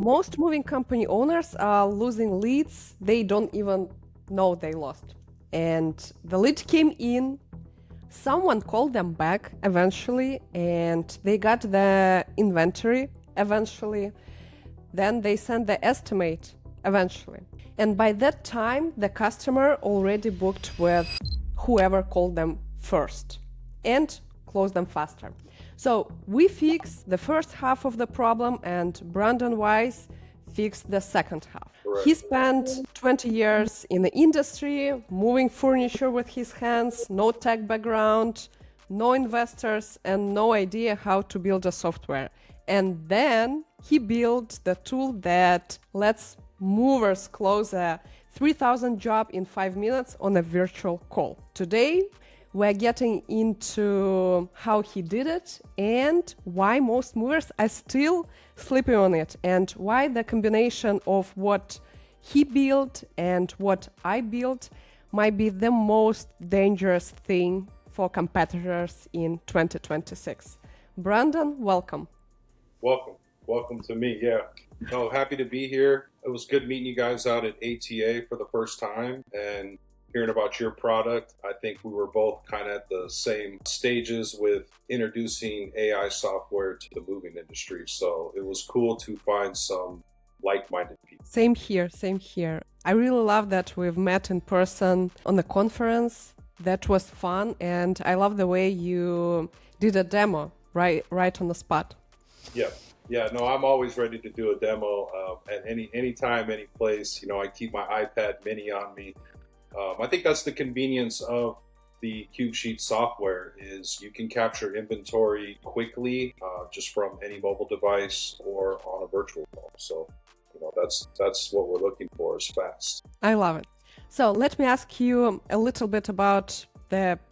Most moving company owners are losing leads they don't even know they lost. And the lead came in, someone called them back eventually, and they got the inventory eventually. Then they sent the estimate eventually. And by that time, the customer already booked with whoever called them first and closed them faster. So we fixed the first half of the problem, and Brandon Weiss fixed the second half. Correct. He spent 20 years in the industry, moving furniture with his hands, no tech background, no investors, and no idea how to build a software. And then he built the tool that lets movers close a 3,000 job in 5 minutes on a virtual call. Today, we're getting into how he did it and why most movers are still sleeping on it, and why the combination of what he built and what I built might be the most dangerous thing for competitors in 2026. Brandon, welcome. Welcome to me. Yeah. No, happy to be here. It was good meeting you guys out at ATA for the first time and hearing about your product. I think we were both kind of at the same stages with introducing AI software to the moving industry. So it was cool to find some like-minded people. Same here. I really love that we've met in person on the conference. That was fun, and I love the way you did a demo right on the spot. Yeah, no, I'm always ready to do a demo at any time, any place. You know, I keep my iPad mini on me. I think that's the convenience of the Qube Sheets software is you can capture inventory quickly just from any mobile device or on a virtual phone. So, you know, that's what we're looking for is fast. I love it. So let me ask you a little bit about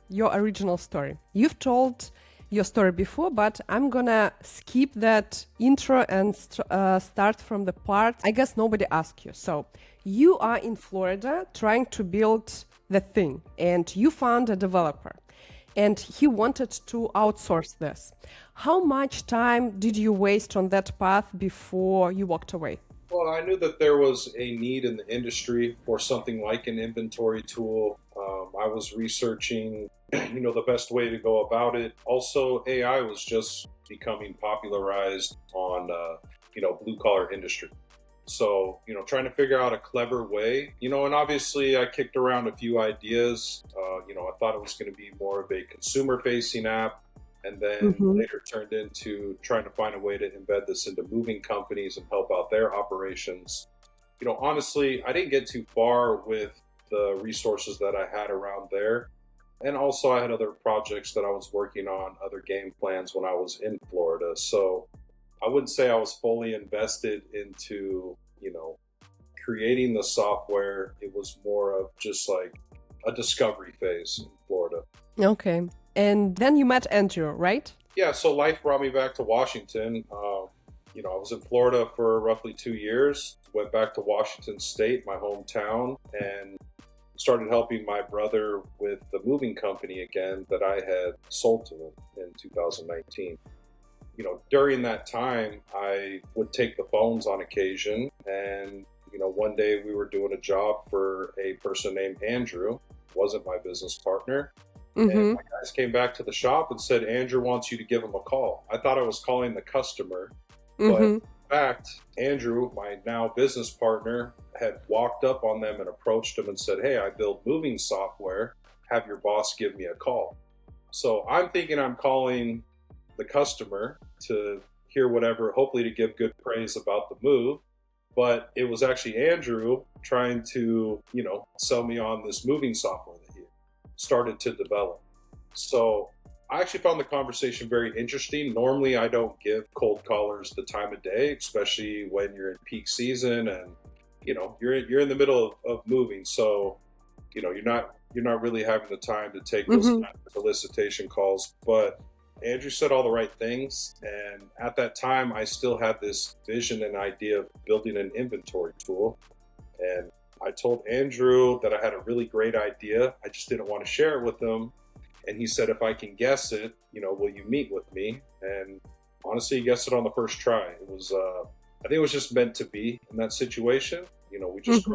your original story. You've told your story before, but I'm gonna skip that intro and start from the part I guess nobody asked you. So you are in Florida trying to build the thing, and you found a developer, and he wanted to outsource this. How much time did you waste on that path before you walked away? Well, I knew that there was a need in the industry for something like an inventory tool. I was researching, the best way to go about it. Also, AI was just becoming popularized on, blue collar industry. So, trying to figure out a clever way, and obviously I kicked around a few ideas. I thought it was going to be more of a consumer facing app. And then later turned into trying to find a way to embed this into moving companies and help out their operations. Honestly, I didn't get too far with the resources that I had around there. And also I had other projects that I was working on, other game plans when I was in Florida. So I wouldn't say I was fully invested into, creating the software. It was more of just like a discovery phase in Florida. Okay. And then you met Andrew, right? Yeah, so life brought me back to Washington. I was in Florida for roughly 2 years, went back to Washington State, my hometown, and started helping my brother with the moving company again that I had sold to him in 2019. During that time, I would take the phones on occasion, and, one day we were doing a job for a person named Andrew, wasn't my business partner. And my guys came back to the shop and said, Andrew wants you to give him a call. I thought I was calling the customer, but in fact, Andrew, my now business partner, had walked up on them and approached them and said, hey, I build moving software. Have your boss give me a call. So I'm thinking I'm calling the customer to hear whatever, hopefully to give good praise about the move. But it was actually Andrew trying to, sell me on this moving software that he started to develop. So I actually found the conversation very interesting. Normally, I don't give cold callers the time of day, especially when you're in peak season and you're in the middle of moving. So you're not really having the time to take those kind of solicitation calls. But Andrew said all the right things, and at that time, I still had this vision and idea of building an inventory tool. And I told Andrew that I had a really great idea. I just didn't want to share it with him. And he said, if I can guess it, will you meet with me? And honestly, he guessed it on the first try. It was I think it was just meant to be in that situation. We just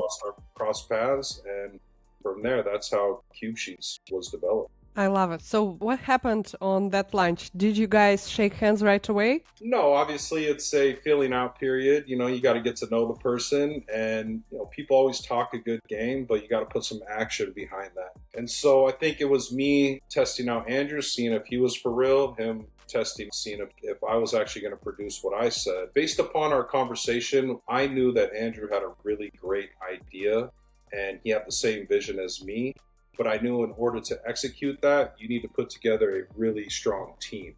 crossed paths, and from there, that's how Qube Sheets was developed. I love it. So what happened on that lunch? Did you guys shake hands right away? No, obviously it's a feeling out period. You got to get to know the person, and people always talk a good game, but you got to put some action behind that. And so I think it was me testing out Andrew, seeing if he was for real, him testing, seeing if I was actually going to produce what I said. Based upon our conversation, I knew that Andrew had a really great idea and he had the same vision as me. But I knew in order to execute that, you need to put together a really strong team.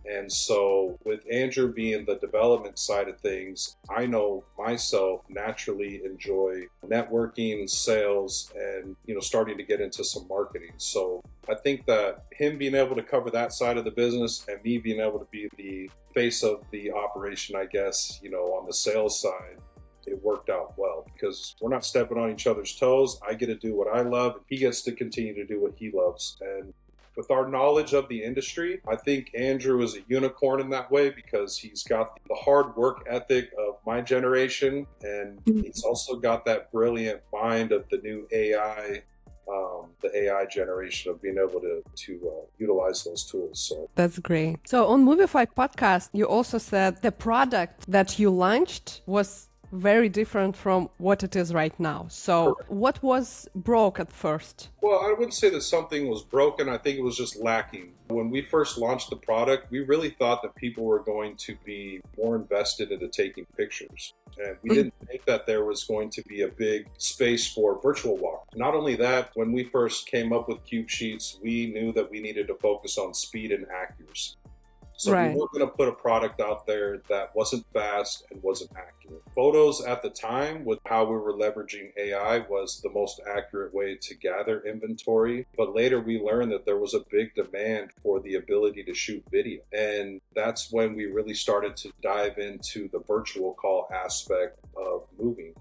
And so with Andrew being the development side of things, I know myself naturally enjoy networking, sales, and starting to get into some marketing. So I think that him being able to cover that side of the business and me being able to be the face of the operation, I guess, on the sales side, it worked out well because we're not stepping on each other's toes. I get to do what I love, and he gets to continue to do what he loves. And with our knowledge of the industry, I think Andrew is a unicorn in that way because he's got the hard work ethic of my generation, and he's also got that brilliant mind of the new AI, the AI generation of being able to utilize those tools. So that's great. So on Movify podcast, you also said the product that you launched was very different from what it is right now. So what was broke at first? Well, I wouldn't say that something was broken. I think it was just lacking. When we first launched the product, we really thought that people were going to be more invested into taking pictures. And we didn't think that there was going to be a big space for virtual walk. Not only that, when we first came up with Qube Sheets, we knew that we needed to focus on speed and accuracy. So we weren't going to put a product out there that wasn't fast and wasn't accurate. Photos at the time, with how we were leveraging AI, was the most accurate way to gather inventory. But later we learned that there was a big demand for the ability to shoot video. And that's when we really started to dive into the virtual call aspect of moving.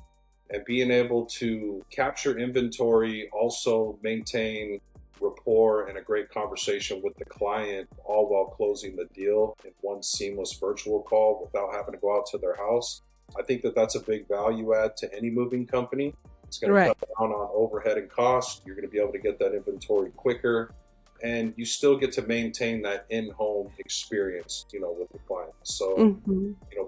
And being able to capture inventory, also maintain rapport and a great conversation with the client, all while closing the deal in one seamless virtual call without having to go out to their house. I think that that's a big value add to any moving company. It's going to cut down on overhead and cost. You're going to be able to get that inventory quicker, and you still get to maintain that in-home experience, with the client. So,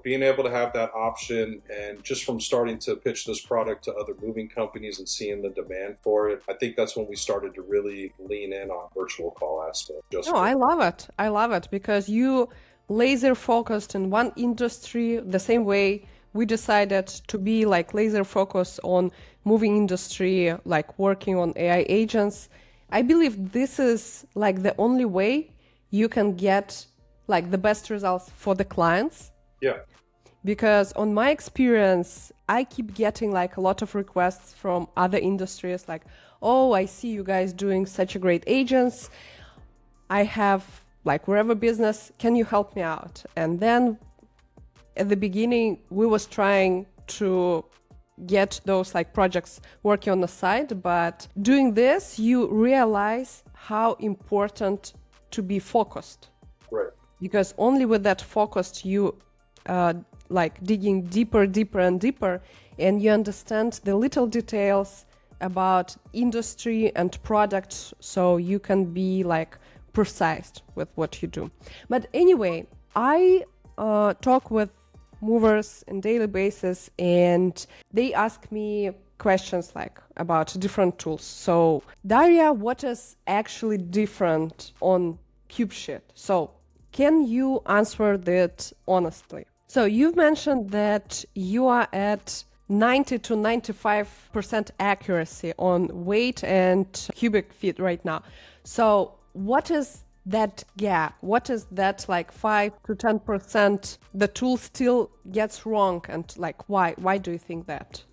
being able to have that option, and just from starting to pitch this product to other moving companies and seeing the demand for it, I think that's when we started to really lean in on virtual call aspect. I love it. I love it because you laser focused in one industry the same way we decided to be like laser focused on moving industry, like working on AI agents. I believe this is like the only way you can get like the best results for the clients. Yeah. Because on my experience, I keep getting like a lot of requests from other industries like, oh, I see you guys doing such a great agents. I have like wherever business, can you help me out? And then at the beginning, we was trying to get those like projects working on the side, but doing this, you realize how important to be focused. Right. Because only with that focused, you like digging deeper and deeper, and you understand the little details about industry and products, so you can be like precise with what you do. But anyway, I talk with movers on daily basis, and they ask me questions like about different tools. So Daria, what is actually different on Qube Sheet? So can you answer that honestly? So you've mentioned that you are at 90 to 95% accuracy on weight and cubic feet right now. So what is that gap? What is that like 5 to 10% the tool still gets wrong, and like why do you think that?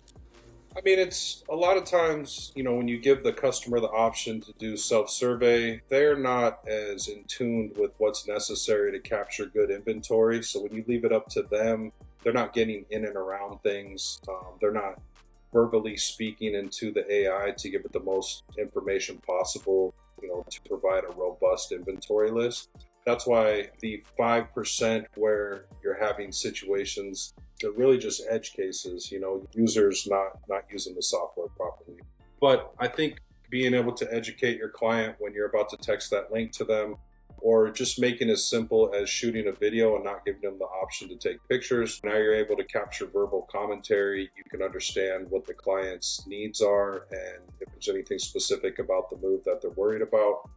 I mean, it's a lot of times, when you give the customer the option to do self-survey, they're not as in tune with what's necessary to capture good inventory. So when you leave it up to them, they're not getting in and around things. They're not verbally speaking into the AI to give it the most information possible, to provide a robust inventory list. That's why the 5% where you're having situations They're really just edge cases, users not using the software properly. But I think being able to educate your client when you're about to text that link to them, or just making it as simple as shooting a video and not giving them the option to take pictures. Now you're able to capture verbal commentary. You can understand what the client's needs are and if there's anything specific about the move that they're worried about.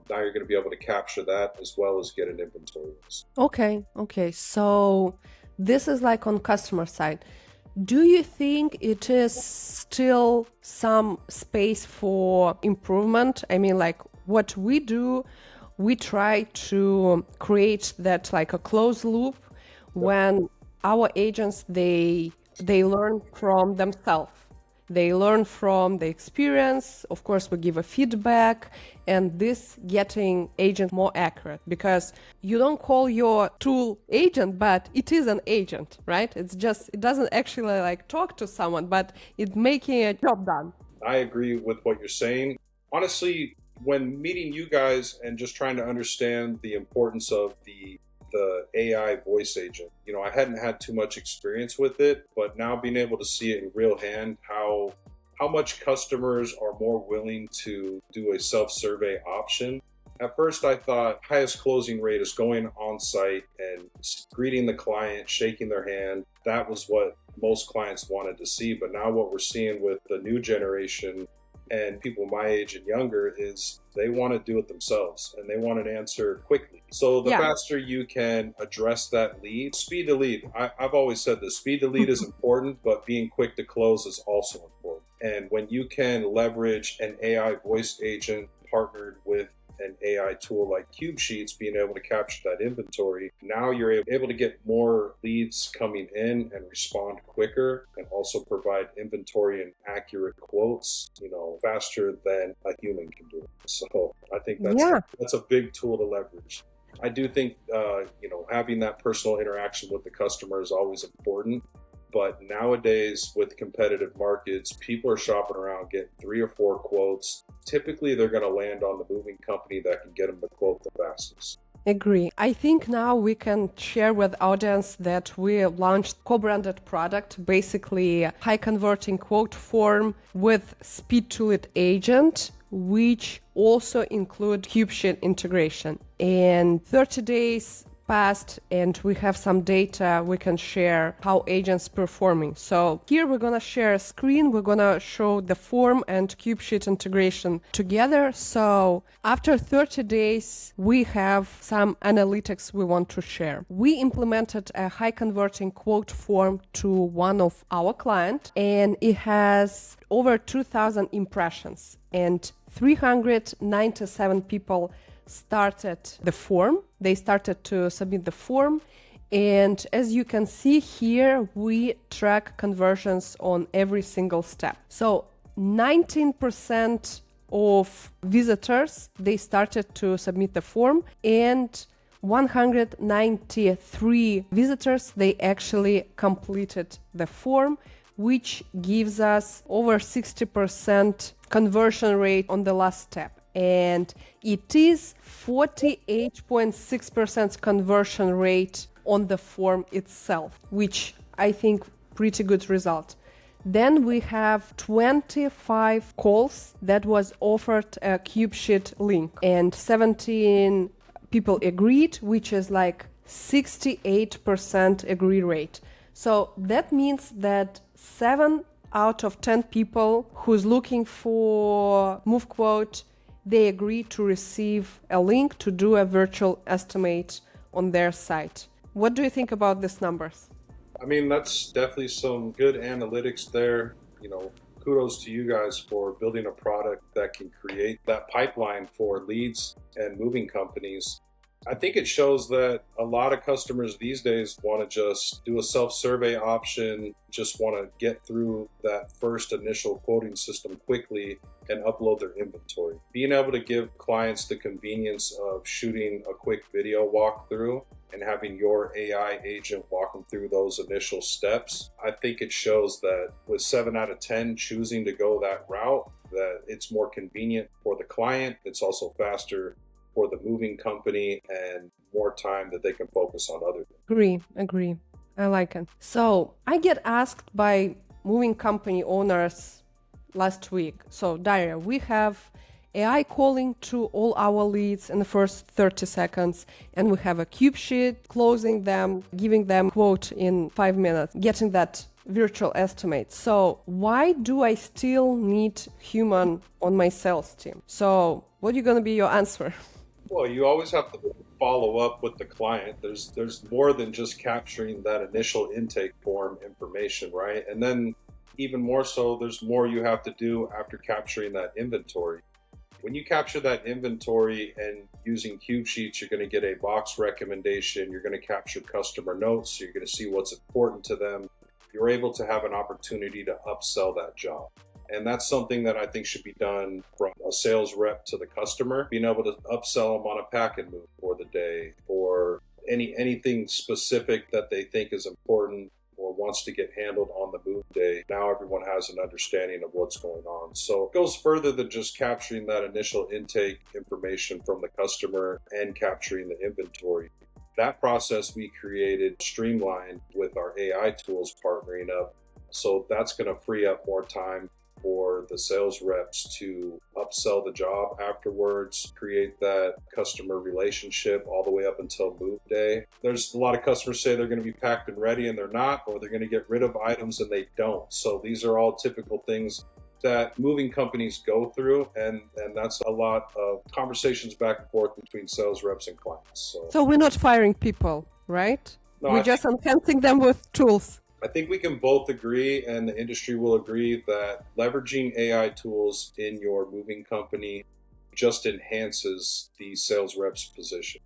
Now you're going to be able to capture that as well as get an inventory list. Okay. So this is like on customer side. Do you think it is still some space for improvement? I mean, like what we do, we try to create that like a closed loop when our agents, they learn from themselves. They learn from the experience. Of course, we give a feedback, and this getting agent more accurate, because you don't call your tool agent, but it is an agent, right? It doesn't actually like talk to someone, but it's making a job done. I agree with what you're saying. Honestly, when meeting you guys and just trying to understand the importance of the AI voice agent, I hadn't had too much experience with it, but now being able to see it in real hand, how much customers are more willing to do a self-survey option. At first, I thought highest closing rate is going on site and greeting the client, shaking their hand. That was what most clients wanted to see. But now what we're seeing with the new generation and people my age and younger is they want to do it themselves and they want an answer quickly. So the faster you can address that lead, speed to lead. I've always said this, speed to lead is important, but being quick to close is also important. And when you can leverage an AI voice agent partnered with an AI tool like Qube Sheets, being able to capture that inventory, now you're able to get more leads coming in and respond quicker, and also provide inventory and accurate quotes, faster than a human can do it. So I think that's a big tool to leverage. I do think, having that personal interaction with the customer is always important. But nowadays, with competitive markets, people are shopping around, getting 3 or 4 quotes. Typically, they're going to land on the moving company that can get them the quote the fastest. Agree. I think now we can share with audience that we launched co-branded product, basically a high converting quote form with speed to lead agent, which also include Qube Sheet integration. And 30 days passed and we have some data we can share how agents performing. So here we're going to share a screen. We're going to show the form and Qube Sheet integration together. So after 30 days, we have some analytics we want to share. We implemented a high converting quote form to one of our clients, and it has over 2,000 impressions and 397 people started the form. They started to submit the form. And as you can see here, we track conversions on every single step. So 19% of visitors, they started to submit the form, and 193 visitors, they actually completed the form, which gives us over 60% conversion rate on the last step. And it is 48.6% conversion rate on the form itself, which I think pretty good result. Then we have 25 calls that was offered a Qube Sheet link, and 17 people agreed, which is like 68% agree rate. So that means that 7 out of 10 people who's looking for move quote, they agree to receive a link to do a virtual estimate on their site. What do you think about these numbers? I mean, that's definitely some good analytics there. Kudos to you guys for building a product that can create that pipeline for leads and moving companies. I think it shows that a lot of customers these days want to just do a self-survey option, just want to get through that first initial quoting system quickly and upload their inventory. Being able to give clients the convenience of shooting a quick video walkthrough and having your AI agent walk them through those initial steps, I think it shows that with 7 out of 10 choosing to go that route, that it's more convenient for the client. It's also faster for the moving company and more time that they can focus on other things. Agree. I like it. So I get asked by moving company owners last week. So Daria, we have AI calling to all our leads in the first 30 seconds, and we have a Qube Sheet closing them, giving them quote in 5 minutes, getting that virtual estimate. So why do I still need human on my sales team? So what are going to be your answer? Well, you always have to follow up with the client. There's more than just capturing that initial intake form information, right? And then even more so, there's more you have to do after capturing that inventory. When you capture that inventory and using Qube Sheets, you're going to get a box recommendation. You're going to capture customer notes. So you're going to see what's important to them. You're able to have an opportunity to upsell that job. And that's something that I think should be done from a sales rep to the customer, being able to upsell them on a pack and move for the day or anything specific that they think is important or wants to get handled on the move day. Now everyone has an understanding of what's going on. So it goes further than just capturing that initial intake information from the customer and capturing the inventory. That process we created streamlined with our AI tools partnering up. So that's going to free up more time for the sales reps to upsell the job afterwards, create that customer relationship all the way up until move day. There's a lot of customers say they're going to be packed and ready and they're not, or they're going to get rid of items and they don't. So these are all typical things that moving companies go through, and that's a lot of conversations back and forth between sales reps and clients. So we're not firing people, right? No, we're just enhancing them with tools. I think we can both agree, and the industry will agree, that leveraging AI tools in your moving company just enhances the sales rep's position,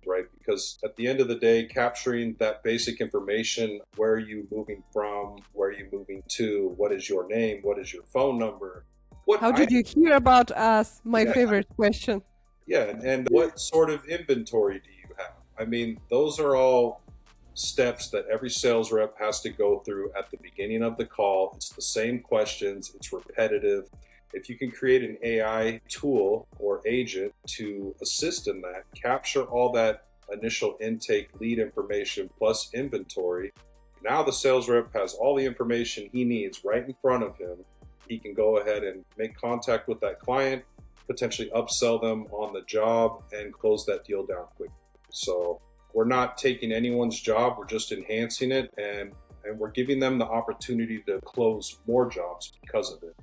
right? Because at the end of the day, capturing that basic information, where are you moving from, where are you moving to, what is your name, what is your phone number? How did you hear about us? My favorite question. Yeah, and what sort of inventory do you have? I mean, those are all steps that every sales rep has to go through at the beginning of the call. It's the same questions, it's repetitive. If you can create an AI tool or agent to assist in that, capture all that initial intake lead information plus inventory, now the sales rep has all the information he needs right in front of him. He can go ahead and make contact with that client, potentially upsell them on the job, and close that deal down quickly. So we're not taking anyone's job, we're just enhancing it, and we're giving them the opportunity to close more jobs because of it.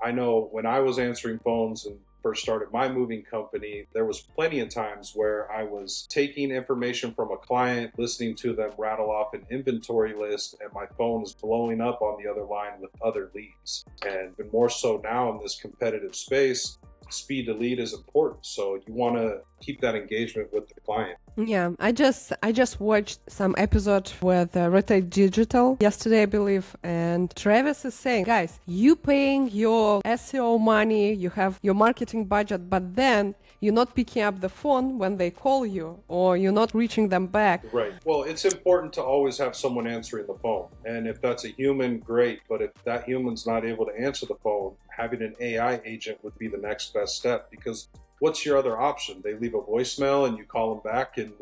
I know when I was answering phones and first started my moving company, there was plenty of times where I was taking information from a client, listening to them rattle off an inventory list, and my phone is blowing up on the other line with other leads. And even more so now in this competitive space, speed to lead is important. So you want to keep that engagement with the client. Yeah, I just watched some episode with Retail Digital yesterday, I believe, and Travis is saying, guys, you paying your SEO money, you have your marketing budget, but then you're not picking up the phone when they call you, or you're not reaching them back. Right. Well, it's important to always have someone answering the phone. And if that's a human, great. But if that human's not able to answer the phone, having an AI agent would be the next best step, because what's your other option? They leave a voicemail and you call them back in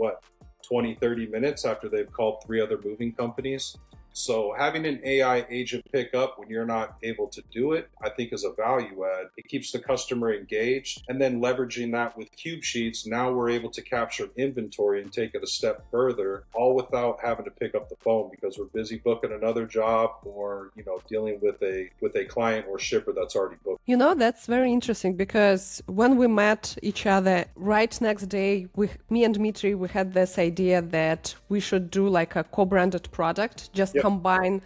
20, 30 minutes after they've called 3 other moving companies. So having an AI agent pick up when you're not able to do it, I think is a value add. It keeps the customer engaged, and then leveraging that with Qube Sheets, now we're able to capture inventory and take it a step further, all without having to pick up the phone because we're busy booking another job or, dealing with a client or shipper that's already booked. That's very interesting, because when we met each other right next day, me and Dmitry, we had this idea that we should do like a co-branded product, just combine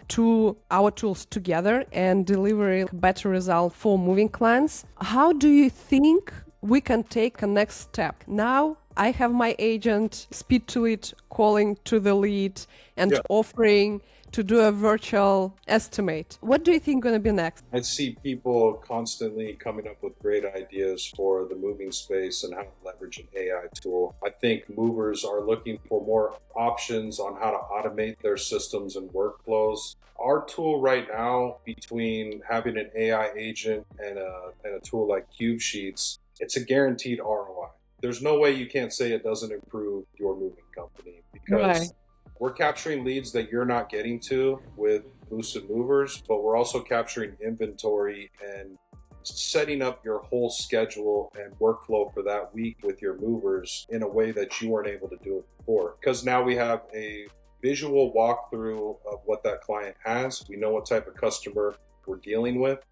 our tools together and deliver a better result for moving clients. How do you think we can take a next step? Now I have my agent speed to lead calling to the lead and offering to do a virtual estimate. What do you think is going to be next? I see people constantly coming up with great ideas for the moving space and how to leverage an AI tool. I think movers are looking for more options on how to automate their systems and workflows. Our tool right now, between having an AI agent and a tool like Qube Sheets, it's a guaranteed ROI. There's no way you can't say it doesn't improve your moving company, because we're capturing leads that you're not getting to with Boosted Movers, but we're also capturing inventory and setting up your whole schedule and workflow for that week with your movers in a way that you weren't able to do it before. Because now we have a visual walkthrough of what that client has. We know what type of customer we're dealing with.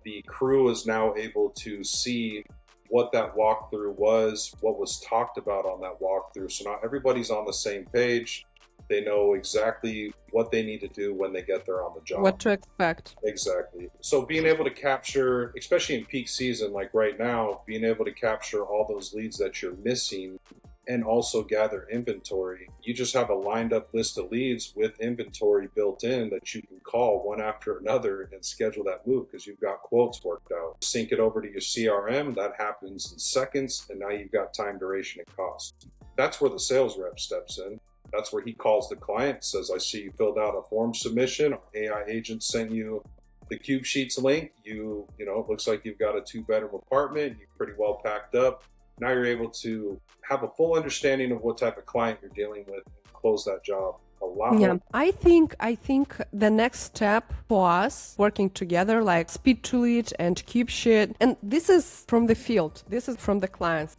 The crew is now able to see what that walkthrough was, what was talked about on that walkthrough. So now everybody's on the same page. They know exactly what they need to do when they get there on the job. What to expect. Exactly. So being able to capture, especially in peak season, like right now, being able to capture all those leads that you're missing and also gather inventory. You just have a lined up list of leads with inventory built in that you can call one after another and schedule that move because you've got quotes worked out. Sync it over to your CRM. That happens in seconds. And now you've got time, duration, and cost. That's where the sales rep steps in. That's where he calls the client, says, I see you filled out a form submission. Our AI agent sent you the Qube Sheets link. You know, it looks like you've got a 2-bedroom apartment. You're pretty well packed up. Now you're able to have a full understanding of what type of client you're dealing with and close that job a lot more. I think the next step for us working together, like Speed to Lead and Qube Sheet, and this is from the field, this is from the clients.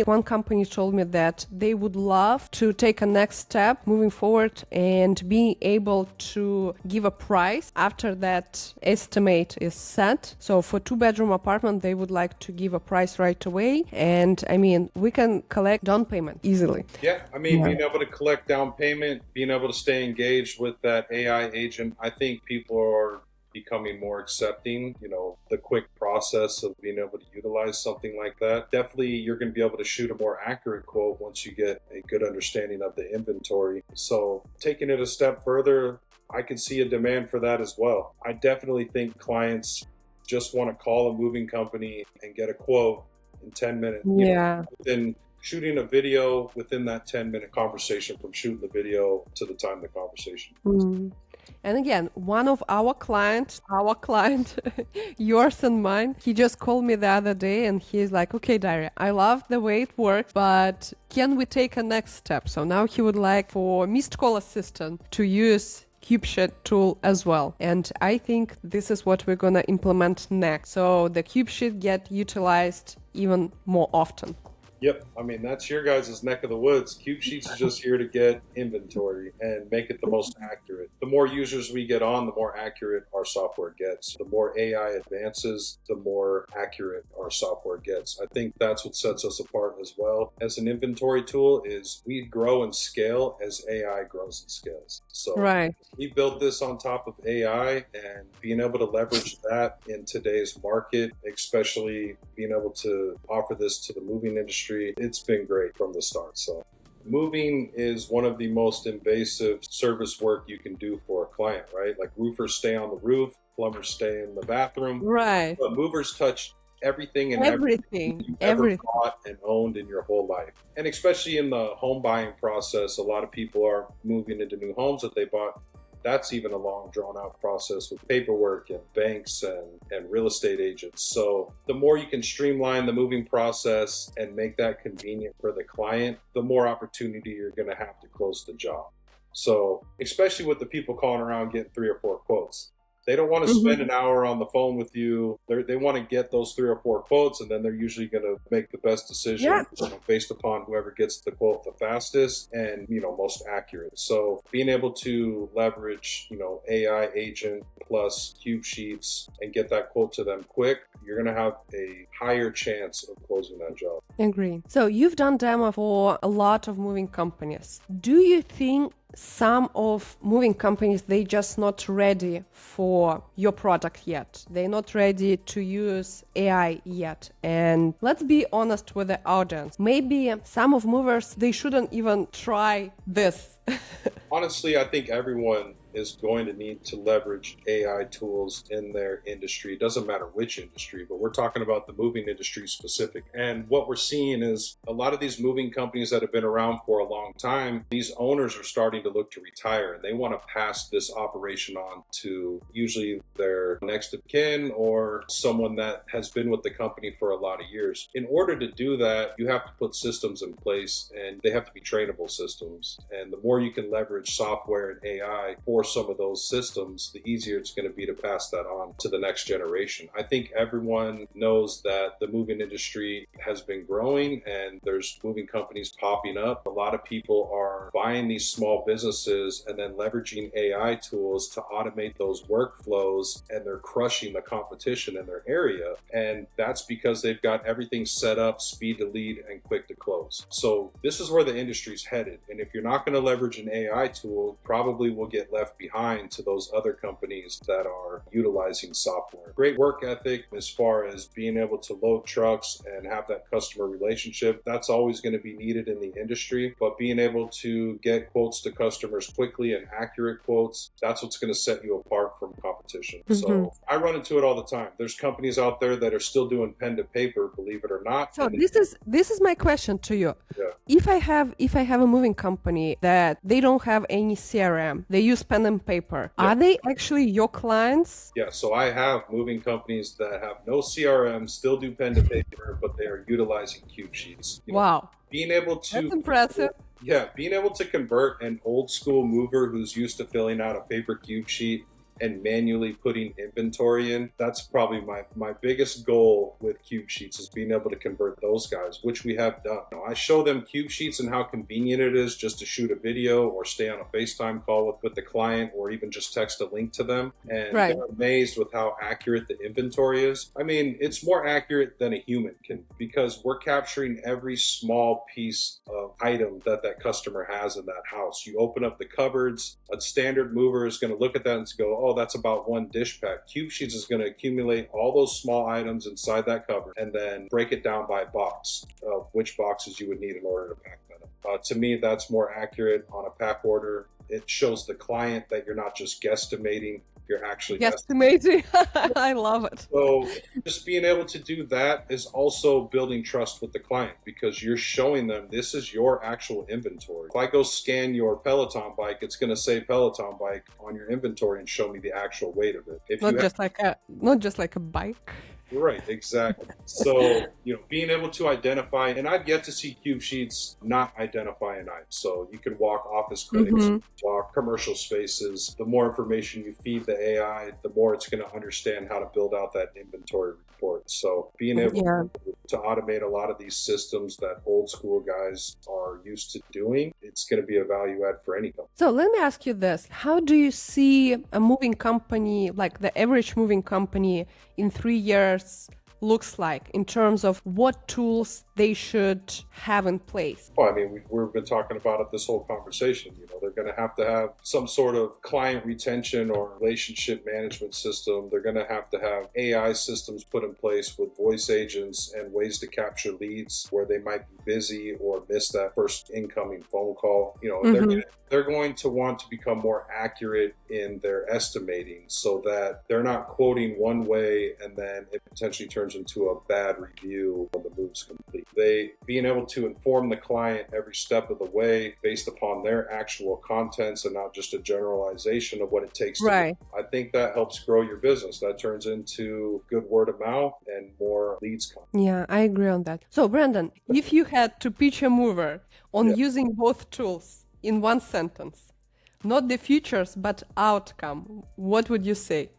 One company told me that they would love to take a next step moving forward and being able to give a price after that estimate is set. So for 2-bedroom apartment, they would like to give a price right away. And I mean, we can collect down payment easily. Yeah, I mean, being able to collect down payment, being able to stay engaged with that AI agent, I think people are becoming more accepting, the quick process of being able to utilize something like that. Definitely, you're going to be able to shoot a more accurate quote once you get a good understanding of the inventory. So taking it a step further, I can see a demand for that as well. I definitely think clients just want to call a moving company and get a quote in 10 minutes. Within shooting a video within that 10-minute conversation, from shooting the video to the time the conversation. And again, one of our client, yours and mine, he just called me the other day and he's like, okay, Daria, I love the way it works, but can we take a next step? So now he would like for missed call assistant to use Qube Sheet tool as well. And I think this is what we're going to implement next. So the Qube Sheet get utilized even more often. Yep. I mean, that's your guys' neck of the woods. Qube Sheets is just here to get inventory and make it the most accurate. The more users we get on, the more accurate our software gets. The more AI advances, the more accurate our software gets. I think that's what sets us apart as well. As an inventory tool is we grow and scale as AI grows and scales. So we built this on top of AI, and being able to leverage that in today's market, especially being able to offer this to the moving industry, it's been great from the start. So moving is one of the most invasive service work you can do for a client, right? Like roofers stay on the roof, plumbers stay in the bathroom. Right. But movers touch everything and everything you've ever bought and owned in your whole life. And especially in the home buying process, a lot of people are moving into new homes that they bought. That's even a long, drawn-out process with paperwork and banks and real estate agents. So the more you can streamline the moving process and make that convenient for the client, the more opportunity you're going to have to close the job. So especially with the people calling around getting 3 or 4 quotes. They don't want to spend an hour on the phone with you. They want to get those 3 or 4 quotes, and then they're usually going to make the best decision based upon whoever gets the quote the fastest and most accurate. So being able to leverage AI agent plus Qube Sheets and get that quote to them quick, you're going to have a higher chance of closing that job. Agree. So you've done demo for a lot of moving companies. Do you think some of moving companies, they just not ready for your product yet? They're not ready to use AI yet. And let's be honest with the audience. Maybe some of movers, they shouldn't even try this. Honestly, I think everyone is going to need to leverage AI tools in their industry. It doesn't matter which industry, but we're talking about the moving industry specific. And what we're seeing is a lot of these moving companies that have been around for a long time, these owners are starting to look to retire, and they want to pass this operation on to usually their next of kin or someone that has been with the company for a lot of years. In order to do that, you have to put systems in place, and they have to be trainable systems. And the more you can leverage software and AI for some of those systems, the easier it's going to be to pass that on to the next generation. I think everyone knows that the moving industry has been growing and there's moving companies popping up. A lot of people are buying these small businesses and then leveraging AI tools to automate those workflows, and they're crushing the competition in their area. And that's because they've got everything set up, speed to lead and quick to close. So this is where the industry's headed. And if you're not going to leverage an AI tool, probably will get left behind to those other companies that are utilizing software. Great work ethic as far as being able to load trucks and have that customer relationship, that's always going to be needed in the industry. But being able to get quotes to customers quickly and accurate quotes, that's what's going to set you apart from competition. So I run into it all the time. There's companies out there that are still doing pen to paper, believe it or not. So this is my question to you. Yeah. If I have a moving company that they don't have any CRM, they use pen and paper, are they actually your clients? Yeah, so I have moving companies that have no CRM, still do pen to paper, but they are utilizing Qube Sheets. Wow. Being able to That's impressive. Yeah, being able to convert an old school mover who's used to filling out a paper Qube sheet and manually putting inventory in, that's probably my biggest goal with Qube Sheets, is being able to convert those guys, which we have done. I show them Qube Sheets and how convenient it is just to shoot a video or stay on a FaceTime call with the client, or even just text a link to them. And they're amazed with how accurate the inventory is. I mean, it's more accurate than a human can, because we're capturing every small piece of item that customer has in that house. You open up the cupboards, a standard mover is going to look at that and go, oh, that's about one dish pack. Qube Sheets is going to accumulate all those small items inside that cupboard and then break it down by box of which boxes you would need in order to pack that up. To me, that's more accurate on a pack order. It shows the client that you're not just guesstimating, you're actually guesstimating. I love it. So just being able to do that is also building trust with the client, because you're showing them this is your actual inventory. If I go scan your Peloton bike, it's going to say Peloton bike on your inventory and show me the actual weight of it. If not just like a bike. Right, exactly. So, being able to identify, and I've yet to see Qube Sheets not identify an item. So you can walk office clinics, walk commercial spaces. The more information you feed the AI, the more it's going to understand how to build out that inventory report. So being able to automate a lot of these systems that old school guys are used to doing, it's going to be a value add for any company. So let me ask you this. How do you see a moving company, like the average moving company in 3 years looks like, in terms of what tools they should have in place? Well, I mean, we've been talking about it this whole conversation. They're going to have some sort of client retention or relationship management system. They're going to have AI systems put in place with voice agents and ways to capture leads where they might be busy or miss that first incoming phone call. They're going to want to become more accurate in their estimating, so that they're not quoting one way and then it potentially turns into a bad review when the move's complete. They being able to inform the client every step of the way based upon their actual contents and not just a generalization of what it takes to do. I think that helps grow your business. That turns into good word of mouth and more leads come. Yeah, I agree on that. So Brandon, if you had to pitch a mover on using both tools in one sentence, not the features but outcome, what would you say?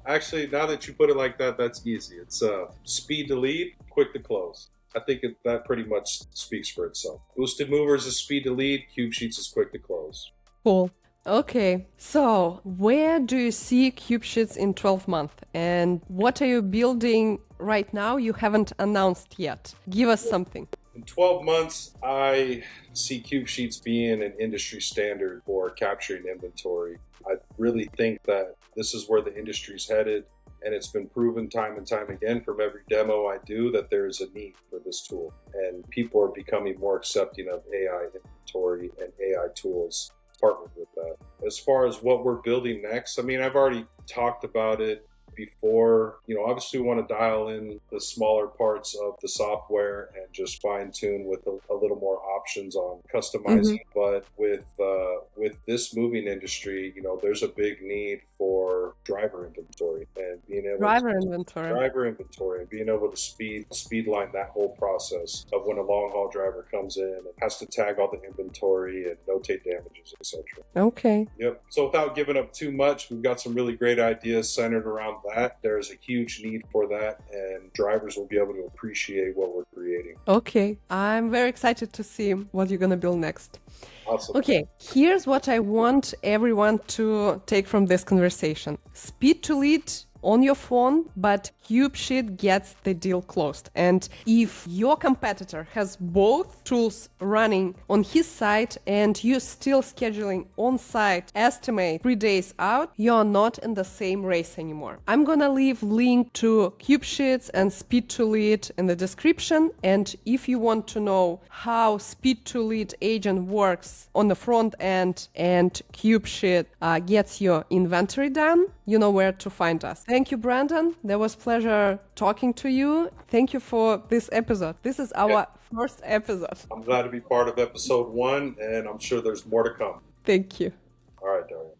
Actually, now that you put it like that, that's easy. It's speed to lead, quick to close. I think that pretty much speaks for itself. Boosted movers is speed to lead, Qube Sheets is quick to close. Cool. Okay, so where do you see Qube Sheets in 12 months? And what are you building right now you haven't announced yet? Give us something. In 12 months, I see Qube Sheets being an industry standard for capturing inventory. I really think that this is where the industry's headed, and it's been proven time and time again from every demo I do that there's a need for this tool. And people are becoming more accepting of AI inventory and AI tools. partnered with that. As far as what we're building next, I mean, I've already talked about it before. Obviously we want to dial in the smaller parts of the software and just fine tune with a little more options on customizing. But with this moving industry, there's a big need for driver inventory and being able and being able to speed line that whole process of when a long haul driver comes in and has to tag all the inventory and notate damages, etc. Okay. Yep. So without giving up too much, we've got some really great ideas centered around that. There's a huge need for that, and drivers will be able to appreciate what we're creating. Okay. I'm very excited to see what you're going to build next. Awesome. Okay, here's what I want everyone to take from this conversation. Speed to lead on your phone, but Qube Sheet gets the deal closed. And if your competitor has both tools running on his site and you're still scheduling on-site estimate 3 days out, you're not in the same race anymore. I'm gonna leave link to Qube Sheets and Speed to Lead in the description. And if you want to know how Speed to Lead agent works on the front end and Qube Sheet gets your inventory done, you know where to find us. Thank you, Brandon. There was pleasure talking to you. Thank you for this episode. This is our first episode. I'm glad to be part of episode 1, and I'm sure there's more to come. Thank you. All right, Daria.